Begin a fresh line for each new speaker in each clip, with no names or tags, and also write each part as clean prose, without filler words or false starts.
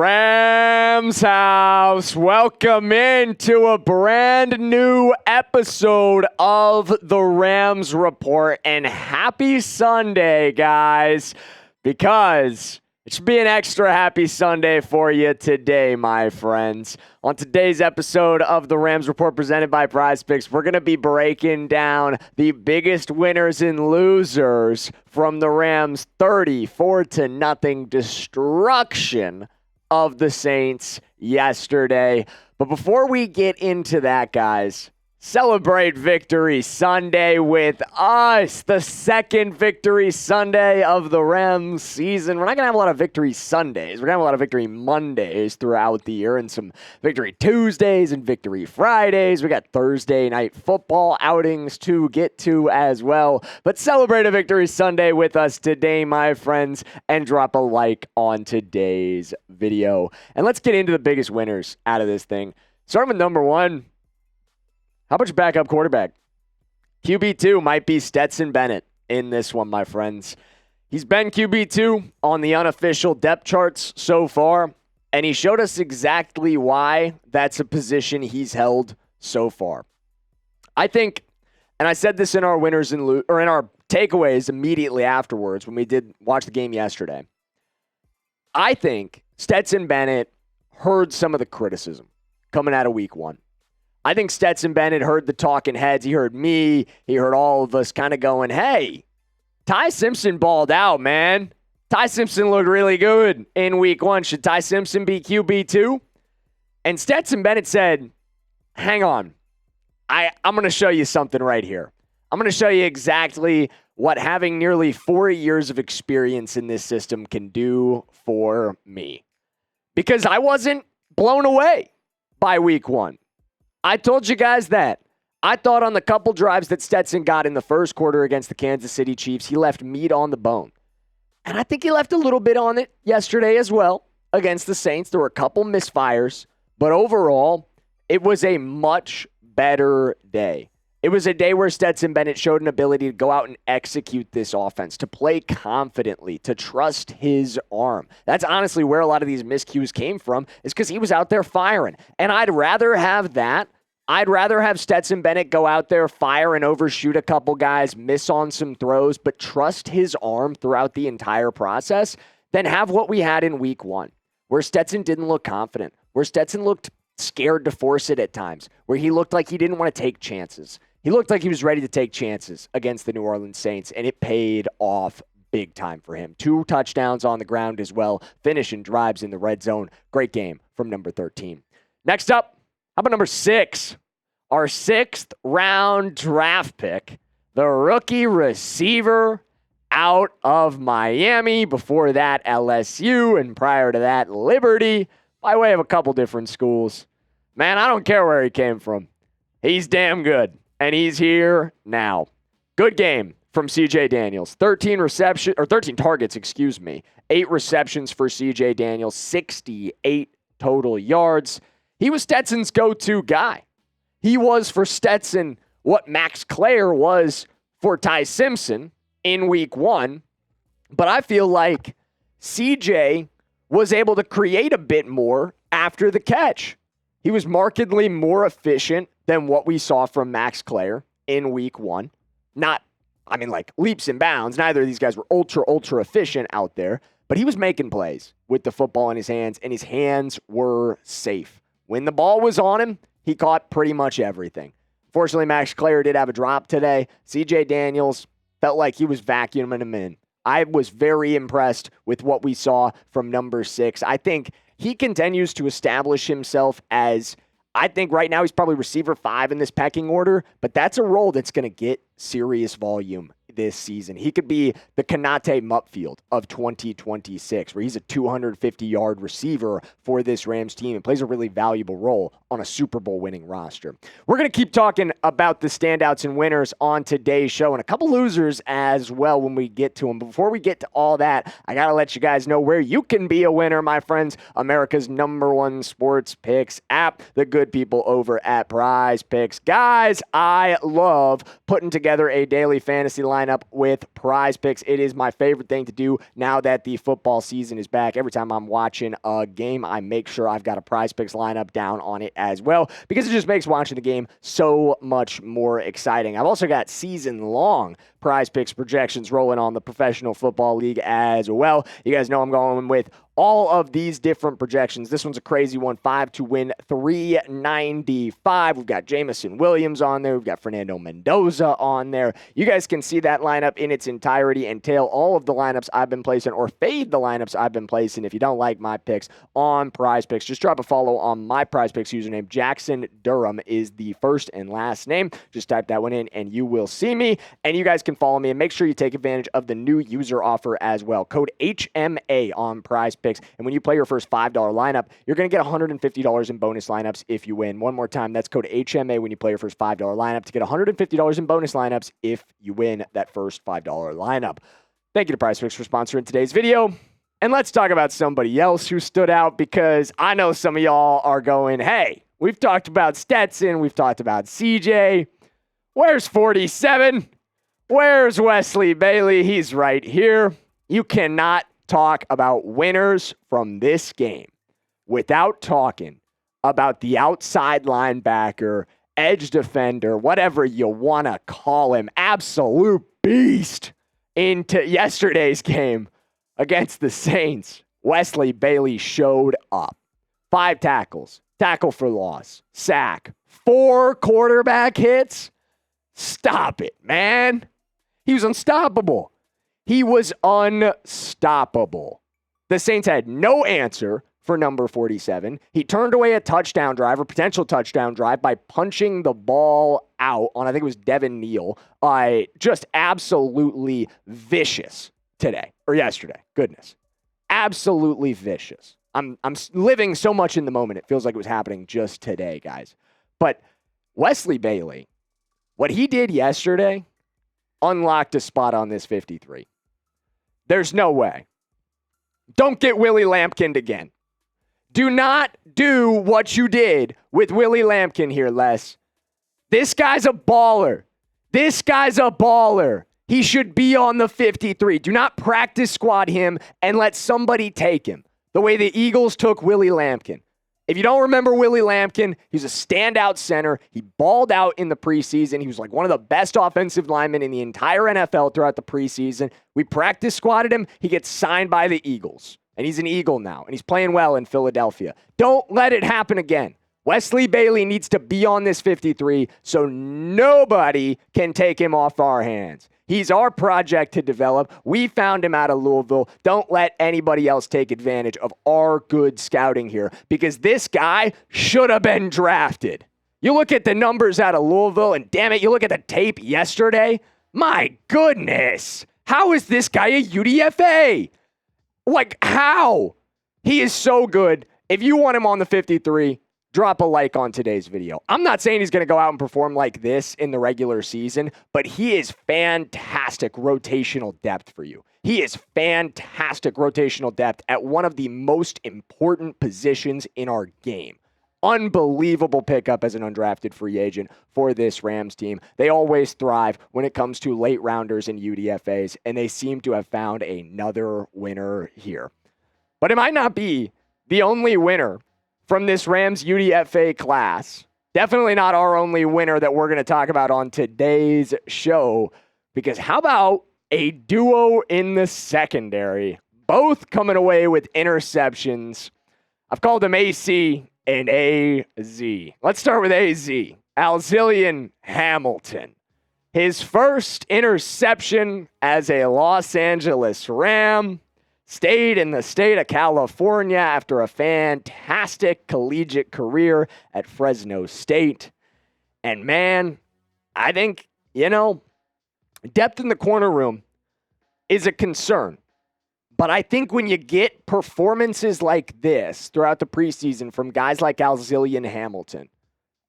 Rams house, welcome into a brand new episode of the Rams Report, and happy Sunday, guys, because it should be an extra happy Sunday for you today, my friends. On today's episode of the Rams Report presented by PrizePicks, we're going to be breaking down the biggest winners and losers from the Rams' 34-0 destruction of the Saints yesterday. But before we get into that, guys, celebrate Victory Sunday with us. The second Victory Sunday of the Rams season. We're not going to have a lot of Victory Sundays. We're going to have a lot of Victory Mondays throughout the year and some Victory Tuesdays and Victory Fridays. We got Thursday night football outings to get to as well. But celebrate a Victory Sunday with us today, my friends, and drop a like on today's video. And let's get into the biggest winners out of this thing. Starting with number one. How about your backup quarterback? QB2 might be Stetson Bennett in this one, my friends. He's been QB2 on the unofficial depth charts so far, and he showed us exactly why that's a position he's held so far. I think, and I said this in our winners and in our takeaways immediately afterwards when we did watch the game yesterday. I think Stetson Bennett heard some of the criticism coming out of week one. I think Stetson Bennett heard the talking heads. He heard me. He heard all of us kind of going, hey, Ty Simpson balled out, man. Ty Simpson looked really good in week one. Should Ty Simpson be QB2? And Stetson Bennett said, hang on. I'm going to show you something right here. I'm going to show you exactly what having nearly 4 years of experience in this system can do for me. Because I wasn't blown away by week one. I told you guys that. I thought on the couple drives that Stetson got in the first quarter against the Kansas City Chiefs, he left meat on the bone. And I think he left a little bit on it yesterday as well against the Saints. There were a couple misfires, but overall, it was a much better day. It was a day where Stetson Bennett showed an ability to go out and execute this offense, to play confidently, to trust his arm. That's honestly where a lot of these miscues came from, is because he was out there firing. And I'd rather have that. I'd rather have Stetson Bennett go out there, fire and overshoot a couple guys, miss on some throws, but trust his arm throughout the entire process than have what we had in week one, where Stetson didn't look confident, where Stetson looked scared to force it at times, where he looked like he didn't want to take chances. He looked like he was ready to take chances against the New Orleans Saints, and it paid off big time for him. 2 touchdowns on the ground as well, finishing drives in the red zone. Great game from number 13. Next up, how about number 6? Our 6th round draft pick, the rookie receiver out of Miami. Before that, LSU, and prior to that, Liberty, by way of a couple different schools. Man, I don't care where he came from. He's damn good. And he's here now. Good game from C.J. Daniels. 13 targets, 8 receptions for C.J. Daniels, 68 total yards. He was Stetson's go-to guy. He was for Stetson what Max Clare was for Ty Simpson in week one. But I feel like C.J. was able to create a bit more after the catch. He was markedly more efficient than what we saw from Max Clare in week one. Like leaps and bounds. Neither of these guys were ultra efficient out there, but he was making plays with the football in his hands, and his hands were safe. When the ball was on him, he caught pretty much everything. Fortunately, Max Clare did have a drop today. C.J. Daniels felt like he was vacuuming him in. I was very impressed with what we saw from number 6. I think he continues to establish himself as, I think right now he's probably receiver 5 in this pecking order, but that's a role that's going to get serious volume this season. He could be the Konate Mupfield of 2026, where he's a 250-yard receiver for this Rams team and plays a really valuable role on a Super Bowl winning roster. We're going to keep talking about the standouts and winners on today's show and a couple losers as well when we get to them. Before we get to all that, I got to let you guys know where you can be a winner, my friends. America's #1 sports picks app, the good people over at PrizePicks. Guys, I love putting together a daily fantasy lineup lineup with Prize Picks. It is my favorite thing to do now that the football season is back. Every time I'm watching a game, I make sure I've got a Prize Picks lineup down on it as well because it just makes watching the game so much more exciting. I've also got season-long Prize Picks projections rolling on the Professional Football League as well. You guys know I'm going with all of these different projections. This one's a crazy one. 5 to win, 395. We've got Jamison Williams on there. We've got Fernando Mendoza on there. You guys can see that lineup in its entirety and tail all of the lineups I've been placing or fade the lineups I've been placing. If you don't like my picks on Prize Picks, just drop a follow on my Prize Picks username. Jackson Durham is the first and last name. Just type that one in and you will see me. And you guys can follow me and make sure you take advantage of the new user offer as well. Code HMA on Prize Picks. And when you play your first $5 lineup, you're going to get $150 in bonus lineups if you win. One more time, that's code HMA when you play your first $5 lineup to get $150 in bonus lineups if you win that first $5 lineup. Thank you to Prize Picks for sponsoring today's video. And let's talk about somebody else who stood out because I know some of y'all are going, hey, we've talked about Stetson, we've talked about CJ. Where's 47? Where's Wesley Bailey? He's right here. You cannot talk about winners from this game without talking about the outside linebacker, edge defender, whatever you want to call him, absolute beast into yesterday's game against the Saints. Wesley Bailey showed up. 5 tackles, tackle for loss, sack, 4 quarterback hits. Stop it, man. He was unstoppable. He was unstoppable. The Saints had no answer for number 47. He turned away a touchdown drive or potential touchdown drive by punching the ball out on, I think it was Devin Neal. Just absolutely vicious today or yesterday. Goodness. Absolutely vicious. I'm living so much in the moment. It feels like it was happening just today, guys. But Wesley Bailey, what he did yesterday unlocked a spot on this 53. There's no way. Don't get Willie Lampkin again. Do not do what you did with Willie Lampkin here, Les. This guy's a baller. This guy's a baller. He should be on the 53. Do not practice squad him and let somebody take him the way the Eagles took Willie Lampkin. If you don't remember Willie Lampkin, he's a standout center. He balled out in the preseason. He was like one of the best offensive linemen in the entire NFL throughout the preseason. We practice squatted him. He gets signed by the Eagles. And he's an Eagle now. And he's playing well in Philadelphia. Don't let it happen again. Wesley Bailey needs to be on this 53 so nobody can take him off our hands. He's our project to develop. We found him out of Louisville. Don't let anybody else take advantage of our good scouting here because this guy should have been drafted. You look at the numbers out of Louisville and damn it, you look at the tape yesterday. My goodness. How is this guy a UDFA? Like how? He is so good. If you want him on the 53, drop a like on today's video. I'm not saying he's going to go out and perform like this in the regular season, but he is fantastic rotational depth for you. He is fantastic rotational depth at one of the most important positions in our game. Unbelievable pickup as an undrafted free agent for this Rams team. They always thrive when it comes to late rounders and UDFAs, and they seem to have found another winner here. But it might not be the only winner from this Rams UDFA class. Definitely not our only winner that we're going to talk about on today's show, because how about a duo in the secondary, both coming away with interceptions? I've called them AC and AZ. Let's start with AZ. Alzillian Hamilton. His first interception as a Los Angeles Ram. Stayed in the state of California after a fantastic collegiate career at Fresno State. And man, I think, depth in the corner room is a concern. But I think when you get performances like this throughout the preseason from guys like Alzillian Hamilton,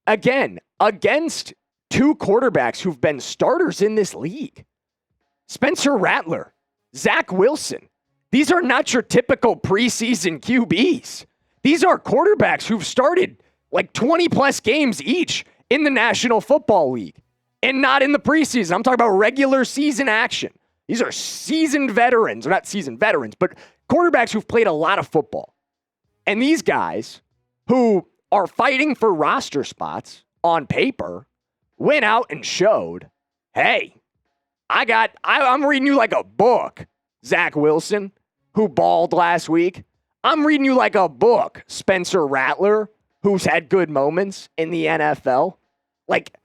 again, against 2 quarterbacks who've been starters in this league, Spencer Rattler, Zach Wilson, these are not your typical preseason QBs. These are quarterbacks who've started like 20-plus games each in the National Football League. and not in the preseason. I'm talking about regular season action. These are seasoned veterans, or not seasoned veterans, but quarterbacks who've played a lot of football. And these guys who are fighting for roster spots on paper went out and showed, hey, I'm reading you like a book, Zach Wilson, who balled last week. I'm reading you like a book, Spencer Rattler, who's had good moments in the NFL. Like,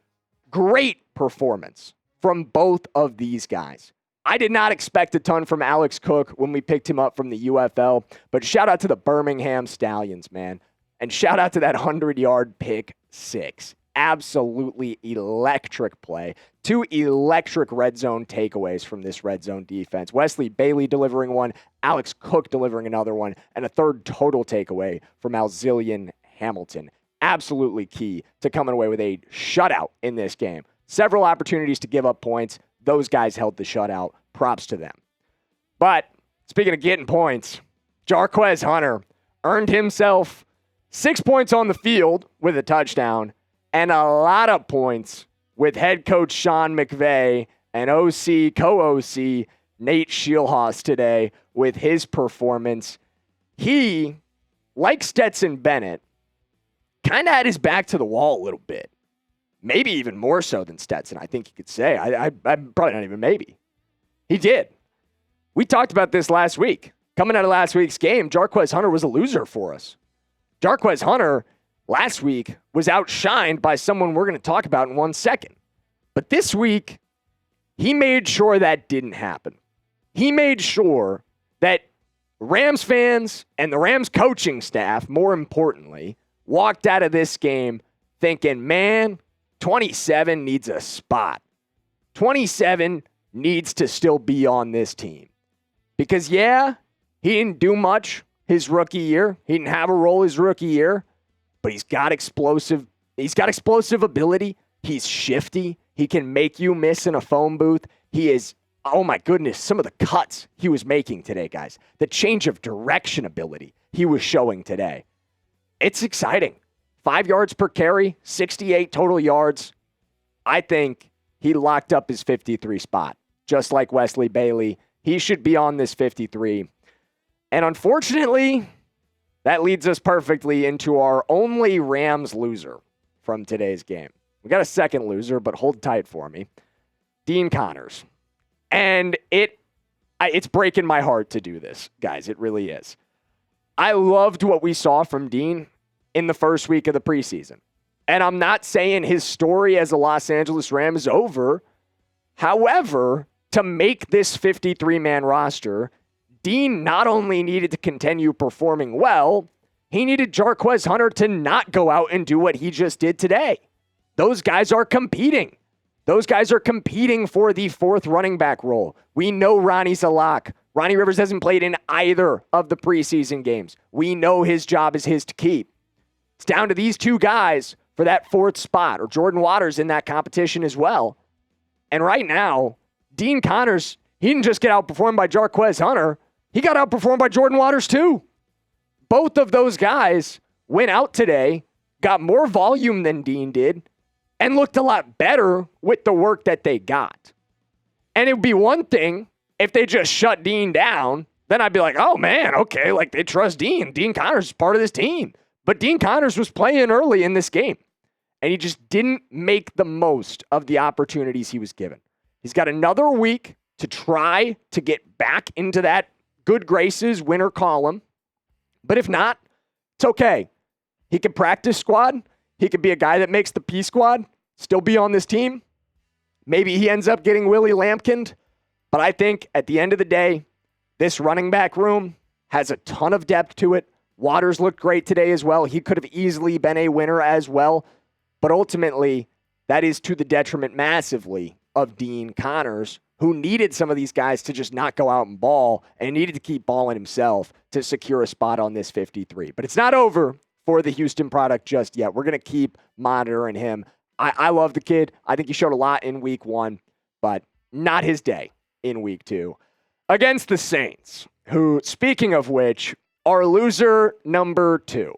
great performance from both of these guys. I did not expect a ton from Alex Cook when we picked him up from the UFL, but shout out to the Birmingham Stallions, man. And shout out to that 100-yard pick six. Absolutely electric play. 2 electric red zone takeaways from this red zone defense. Wesley Bailey delivering one, Alex Cook delivering another one, and a third total takeaway from Alzillian Hamilton. Absolutely key to coming away with a shutout in this game. Several opportunities to give up points. Those guys held the shutout. Props to them. But speaking of getting points, Jarquez Hunter earned himself 6 points on the field with a touchdown and a lot of points with head coach Sean McVay and co-OC Nate Scheelhaas today with his performance. He, like Stetson Bennett, kind of had his back to the wall a little bit. Maybe even more so than Stetson, I think you could say. I'm probably not even maybe. He did. We talked about this last week. Coming out of last week's game, Jarquez Hunter was a loser for us. Jarquez Hunter last week was outshined by someone we're going to talk about in 1 second. But this week, he made sure that didn't happen. He made sure that Rams fans and the Rams coaching staff, more importantly, walked out of this game thinking, man, 27 needs a spot. 27 needs to still be on this team. Because, yeah, he didn't do much his rookie year. He didn't have a role his rookie year. But he's got explosive ability. He's shifty. He can make you miss in a phone booth. He is, oh my goodness, some of the cuts he was making today, guys. The change of direction ability he was showing today. It's exciting. 5 yards per carry, 68 total yards. I think he locked up his 53 spot. Just like Wesley Bailey, he should be on this 53. And unfortunately, that leads us perfectly into our only Rams loser from today's game. We got a second loser, but hold tight for me. Dean Connors. And it's breaking my heart to do this, guys. It really is. I loved what we saw from Dean in the first week of the preseason. And I'm not saying his story as a Los Angeles Ram is over. However, to make this 53-man roster, Dean not only needed to continue performing well, he needed Jarquez Hunter to not go out and do what he just did today. Those guys are competing. Those guys are competing for the fourth running back role. We know Ronnie's a lock. Ronnie Rivers hasn't played in either of the preseason games. We know his job is his to keep. It's down to these two guys for that fourth spot, or Jordan Waters in that competition as well. And right now, Dean Connors, he didn't just get outperformed by Jarquez Hunter. He got outperformed by Jordan Waters too. Both of those guys went out today, got more volume than Dean did, and looked a lot better with the work that they got. And it would be one thing if they just shut Dean down. Then I'd be like, oh man, okay, like they trust Dean. Dean Connors is part of this team. But Dean Connors was playing early in this game, and he just didn't make the most of the opportunities he was given. He's got another week to try to get back into that good graces winner column. But if not, it's okay. He can practice squad. He could be a guy that makes the P squad, still be on this team. Maybe he ends up getting Willie Lampkined. But I think at the end of the day, this running back room has a ton of depth to it. Waters looked great today as well. He could have easily been a winner as well. But ultimately, that is to the detriment massively of Dean Connors, who needed some of these guys to just not go out and ball and needed to keep balling himself to secure a spot on this 53. But it's not over for the Houston product just yet. We're going to keep monitoring him. I love the kid. I think he showed a lot in week 1, but not his day in week 2 against the Saints, who, speaking of which, are loser number 2.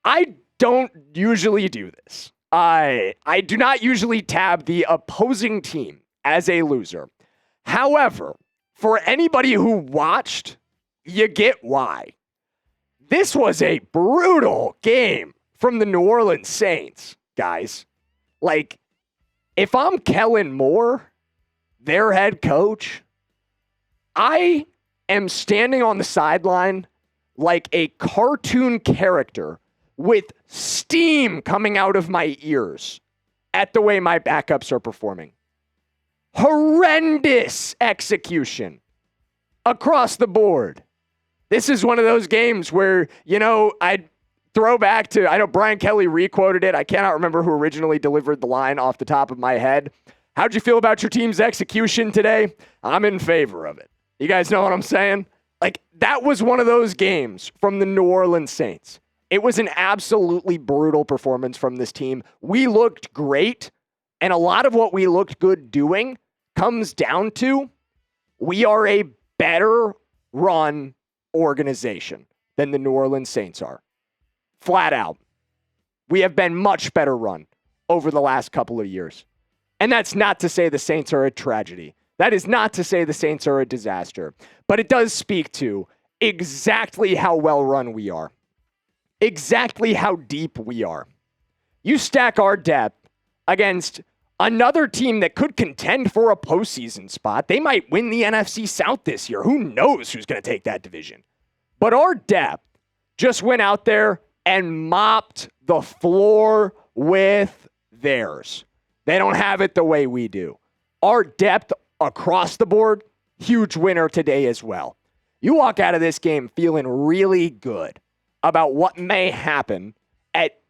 I don't usually do this. I do not usually tab the opposing team as a loser. However, for anybody who watched, you get why. This was a brutal game from the New Orleans Saints, guys. Like, if I'm Kellen Moore, their head coach, I am standing on the sideline like a cartoon character with steam coming out of my ears at the way my backups are performing. Horrendous execution across the board. This is one of those games where, I'd throw back to, I know Brian Kelly requoted it. I cannot remember who originally delivered the line off the top of my head. How'd you feel about your team's execution today? I'm in favor of it. You guys know what I'm saying? Like, that was one of those games from the New Orleans Saints. It was an absolutely brutal performance from this team. We looked great, and a lot of what we looked good doing comes down to we are a better run organization than the New Orleans Saints are. Flat out. We have been much better run over the last couple of years. And that's not to say the Saints are a tragedy. That is not to say the Saints are a disaster. But it does speak to exactly how well run we are. Exactly how deep we are. You stack our depth against another team that could contend for a postseason spot. They might win the NFC South this year. Who knows who's going to take that division? But our depth just went out there and mopped the floor with theirs. They don't have it the way we do. Our depth across the board, huge winner today as well. You walk out of this game feeling really good about what may happen at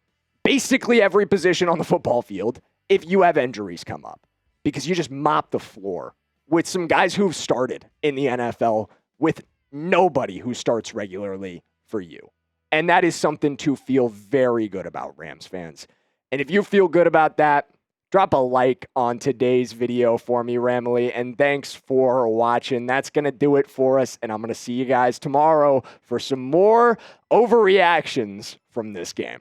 basically every position on the football field if you have injuries come up, because you just mop the floor with some guys who've started in the NFL with nobody who starts regularly for you. And that is something to feel very good about, Rams fans. And if you feel good about that, drop a like on today's video for me, Ramily, and thanks for watching. That's going to do it for us, and I'm going to see you guys tomorrow for some more overreactions from this game.